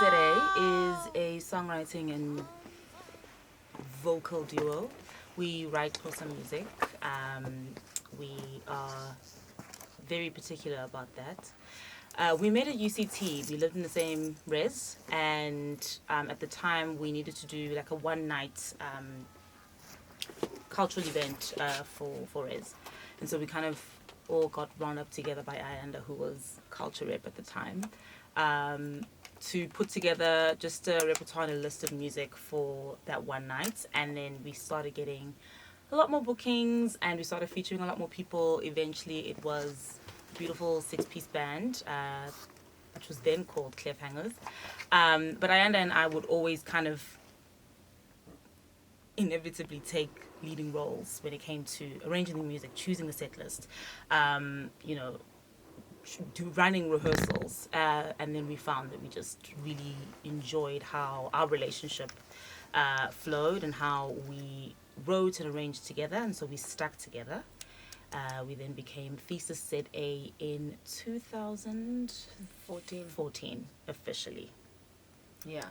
ZA is a songwriting and vocal duo. We write Xhosa music. We are very particular about that. We met at UCT. We lived in the same res, and at the time we needed to do like a one-night cultural event for res, and so we kind of all got round up together by Ayanda, who was culture rep at the time, to put together just a repertoire and a list of music for that one night. And then we started getting a lot more bookings, and we started featuring a lot more people. Eventually it was a beautiful 6-piece band, which was then called Cliffhangers. But Ayanda and I would always kind of inevitably take leading roles when it came to arranging the music, choosing the set list, running rehearsals, and then we found that we just really enjoyed how our relationship flowed and how we wrote and arranged together, and so we stuck together. We then became Thesis ZA in 2014 officially. Yeah.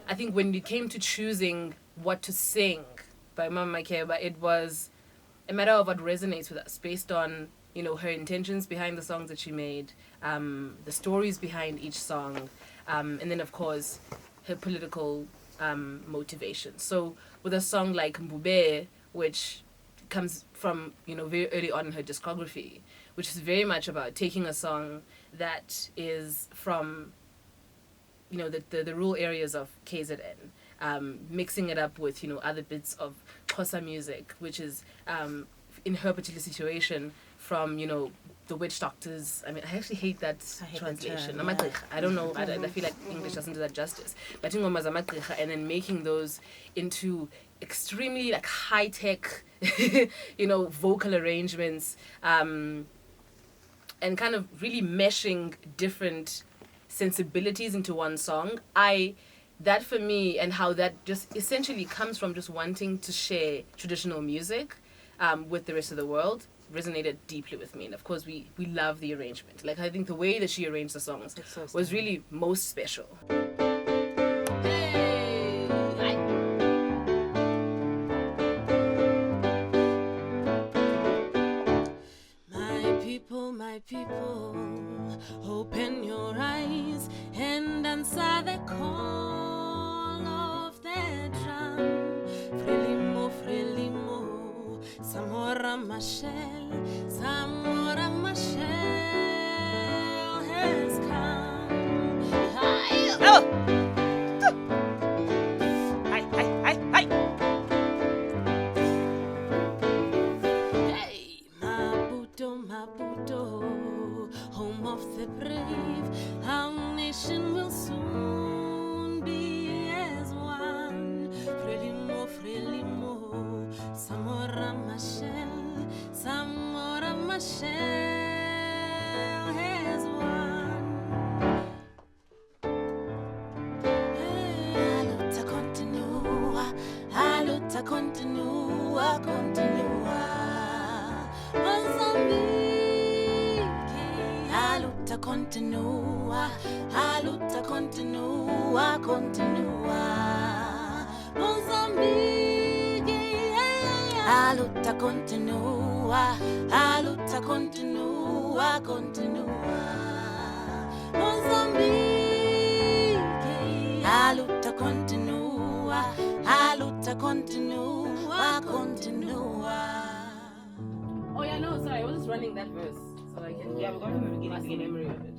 I think when it came to choosing what to sing by Mama Makeba, it was a matter of what resonates with us based on, her intentions behind the songs that she made, the stories behind each song, and then of course her political motivation. So with a song like Mbube, which comes from, very early on in her discography, which is very much about taking a song that is from the rural areas of KZN, mixing it up with, other bits of Xhosa music, which is, in her particular situation, from, the witch doctors. I mean, I actually hate that translation. Yeah. I don't know, I feel like English doesn't do that justice. But and then making those into extremely high-tech, vocal arrangements, and kind of really meshing different sensibilities into one song. That for me, and how that just essentially comes from just wanting to share traditional music with the rest of the world, resonated deeply with me. And of course we love the arrangement. I think the way that she arranged the songs was really most special. My people, open your eyes and answer the call of the drum. Frelimo, Samora Machel has come. Oh! Maputo, home of the brave, our nation will soon be as one. Frelimo, Samora Machel has won. A luta continua. Haluta continua, haluta continua, continua. Mozambique, haluta continua, haluta continua, continua. Mozambique, haluta continua, haluta continua, continua. Oh yeah, no, sorry, I was just running that verse so I can Yeah, we're going from the beginning. muscle memory of it.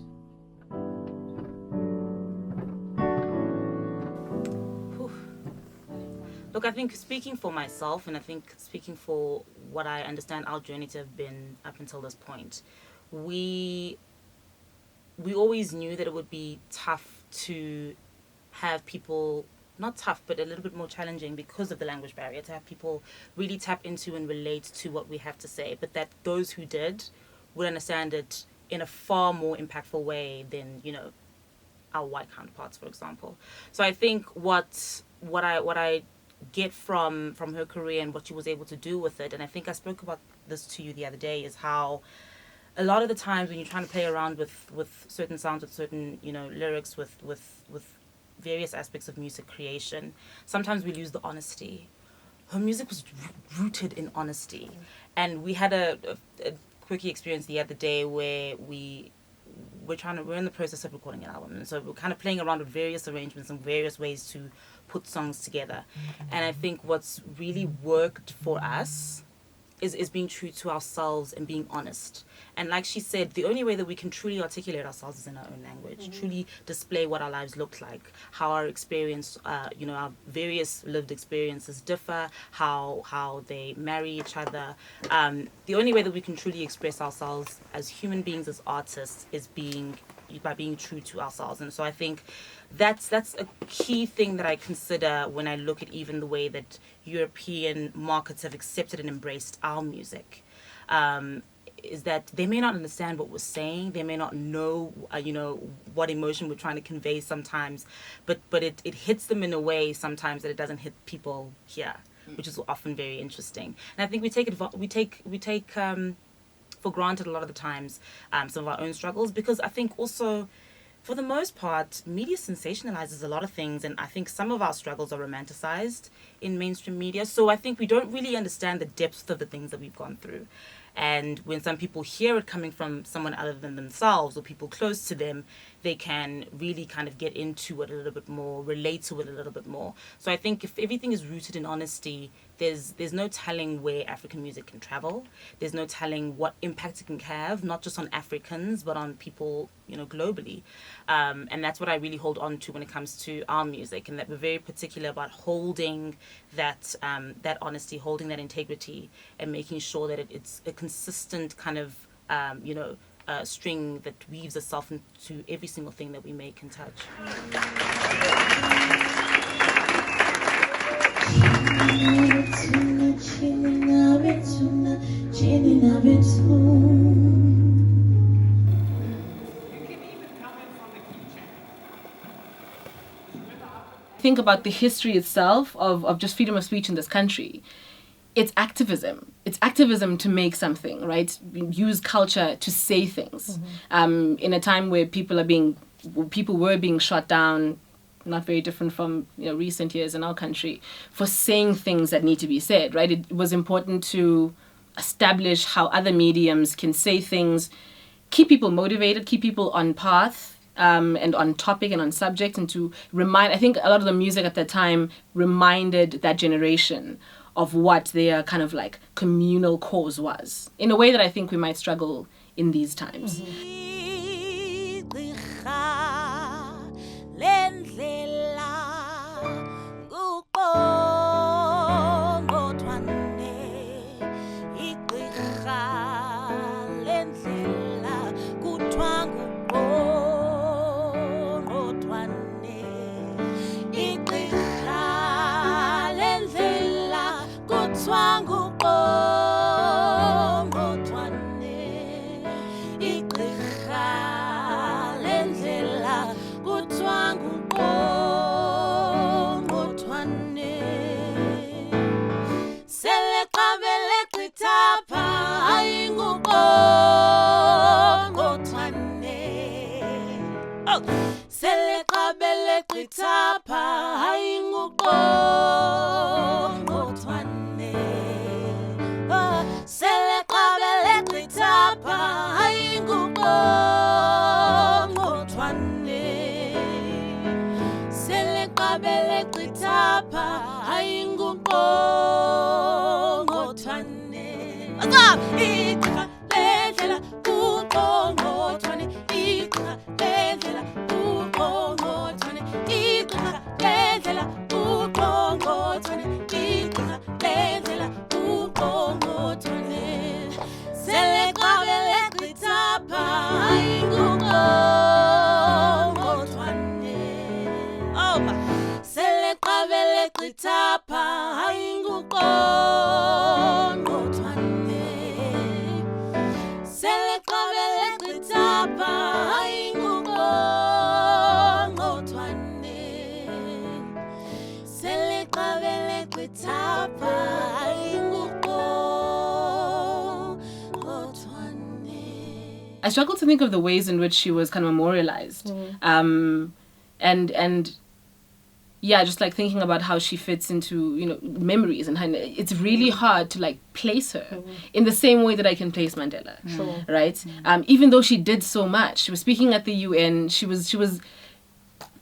Look, I think speaking for myself, and I think speaking for what I understand our journey to have been up until this point, we always knew that it would be tough to have people, not tough, but a little bit more challenging because of the language barrier, to have people really tap into and relate to what we have to say, but that those who did would understand it in a far more impactful way than, you know, our white counterparts, for example. So I think what I get from her career and what she was able to do with it, and I think I spoke about this to you the other day, is how a lot of the times when you're trying to play around with certain sounds, with certain, you know, lyrics, with various aspects of music creation, sometimes we lose the honesty. Her music was rooted in honesty. And we had a quickie experience the other day where we're in the process of recording an album, and so we're kind of playing around with various arrangements and various ways to put songs together. And I think what's really worked for us is being true to ourselves and being honest. And like she said, the only way that we can truly articulate ourselves is in our own language, truly display what our lives look like, how our experience, our various lived experiences differ, how they marry each other. The only way that we can truly express ourselves as human beings, as artists, is by being true to ourselves. And so I think that's a key thing that I consider when I look at even the way that European markets have accepted and embraced our music. Is that they may not understand what we're saying, they may not know, what emotion we're trying to convey sometimes, but it hits them in a way sometimes that it doesn't hit people here, which is often very interesting. And I think we take for granted a lot of the times some of our own struggles, because I think also, for the most part, media sensationalizes a lot of things, and I think some of our struggles are romanticized in mainstream media. So I think we don't really understand the depth of the things that we've gone through. And when some people hear it coming from someone other than themselves or people close to them, they can really kind of get into it a little bit more, relate to it a little bit more. So I think if everything is rooted in honesty, there's no telling where African music can travel. There's no telling what impact it can have, not just on Africans, but on people, globally. And that's what I really hold on to when it comes to our music, and that we're very particular about holding that honesty, holding that integrity, and making sure that it's a consistent kind of, string that weaves itself into every single thing that we make and touch. Think about the history itself of just freedom of speech in this country. It's activism. It's activism to make something, right? Use culture to say things. In a time where people were being shot down, not very different from recent years in our country, for saying things that need to be said, right? It was important to establish how other mediums can say things, keep people motivated, keep people on path, and on topic and on subject, and to remind, I think a lot of the music at that time reminded that generation of what their kind of like communal cause was, in a way that I think we might struggle in these times. Sele qabele qithapha ayinguqo qithapha hayi nguqongqothwane sele qabele qithapha hayi nguqongqothwane sele qabele qithapha hayi nguqongqothwane iqha lendlela uqongqothwane iqha lendlela uqongqothwane iqha lendlela uqongqothwane iqha lendlela uqongqothwane sele qabele qithapha hayi nguqongqothwane sele qabele qithapha hayi nguqongqothwane sele qabele qithapha hayi nguqongqothwane sele qabele qithapha hayi nguqongqothwane. I struggle to think of the ways in which she was kind of memorialized. And yeah, just like thinking about how she fits into, you know, memories and how it's really hard to like place her in the same way that I can place Mandela. Sure. Right? Even though she did so much, she was speaking at the UN, she was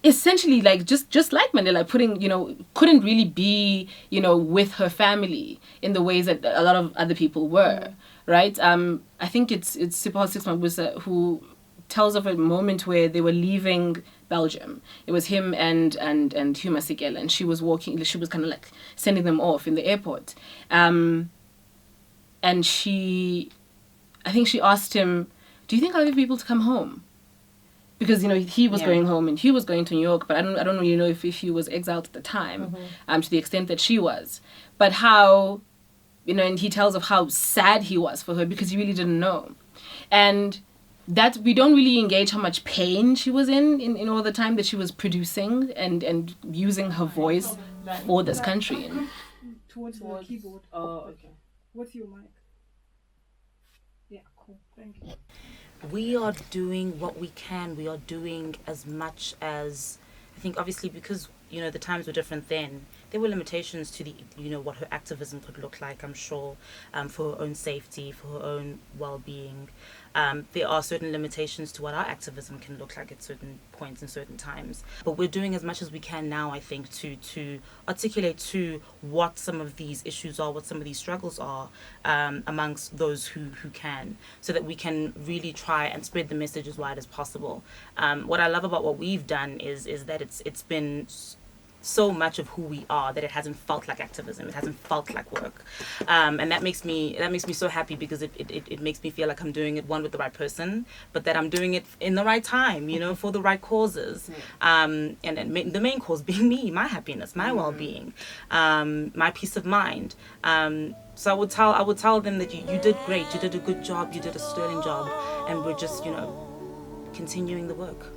essentially like just like Mandela, putting, you know, couldn't really be, you know, with her family in the ways that a lot of other people were. Right? I think it's Sipho Mabuza who tells of a moment where they were leaving Belgium. It was him and Hugh Masekela, and she was walking, she was kind of like sending them off in the airport. And I think she asked him, do you think I'll be able to come home? Because, you know, he was going home and he was going to New York, but I don't really know if he was exiled at the time, to the extent that she was. But how, you know, and he tells of how sad he was for her because he really didn't know. And that we don't really engage how much pain she was in all the time that she was producing and using her voice for this country. Towards the keyboard. Oh, okay. What's your mic? Yeah, cool. Thank you. We are doing what we can. We are doing as much as, I think obviously because, you know, the times were different then. There were limitations to the, you know, what her activism could look like, I'm sure, for her own safety, for her own well-being. There are certain limitations to what our activism can look like at certain points and certain times. But we're doing as much as we can now, I think, to articulate to what some of these issues are, what some of these struggles are amongst those who can, so that we can really try and spread the message as wide as possible. What I love about what we've done is that it's been so much of who we are that it hasn't felt like activism, it hasn't felt like work, and that makes me so happy because it makes me feel like I'm doing it, one, with the right person, but that I'm doing it in the right time, you know, for the right causes, and the main cause being me, my happiness, my well-being, my peace of mind. So I would tell them that you did great, you did a good job, you did a sterling job, and we're just, you know, continuing the work.